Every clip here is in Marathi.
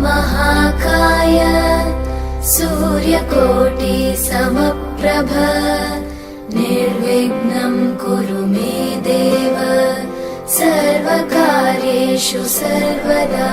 महाकाय सूर्यकोटि समप्रभ निर्विघ्नं कुरु मे देव सर्वकार्येषु सर्वदा।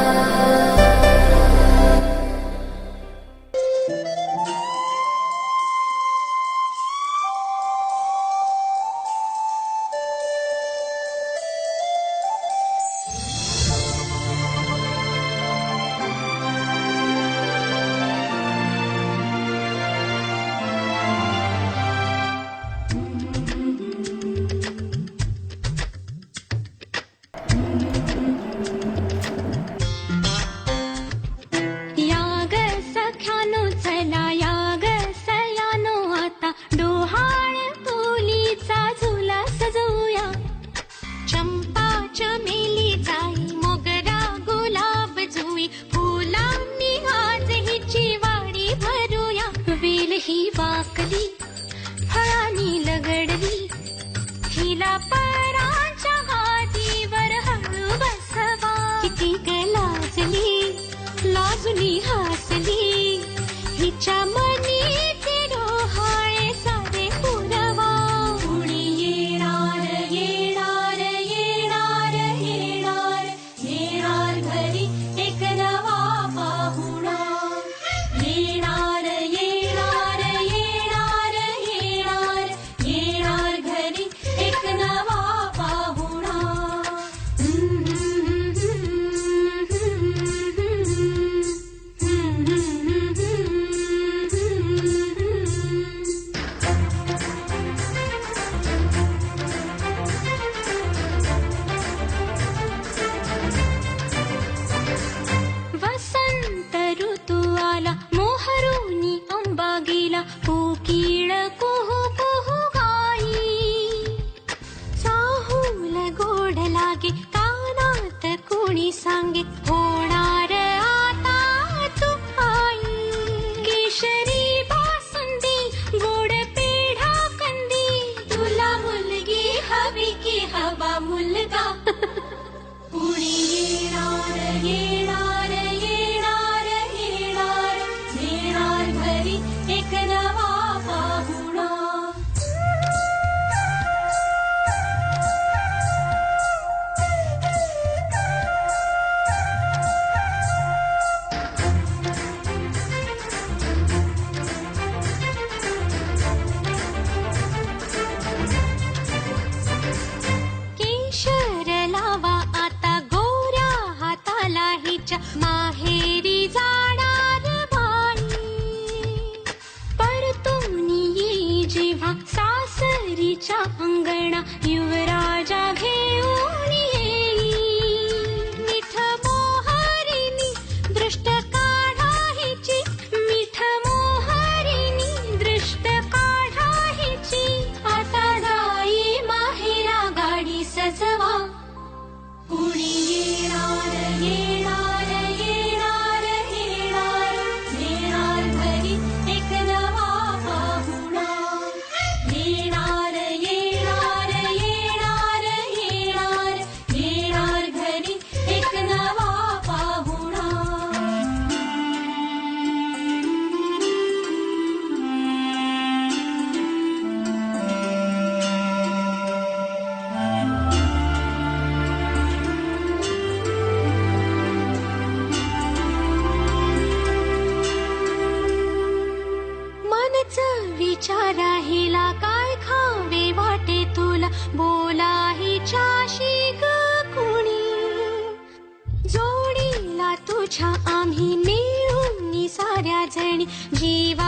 माहेरी जाणार बाई परतून ये जेव्हा सासरीच्या अंगणा युवराजा घेऊन येई मिठ मोहरिणी दृष्ट काढायची मिठ मोहरिणी दृष्ट काढायची आता जाई माहेरा गाडी सजवा कुणी येणार येणार येणार येणार येणार घरी एक नवा पाहुणा येणार येणार येणार येणार येणार घरी एक नवा पाहुणा। विचार राहिला काय खावे वाटे तुला बोला हिच्याशी ग कुणी जोडीला तुझ्या आम्ही मिळून साऱ्या जणी जीवा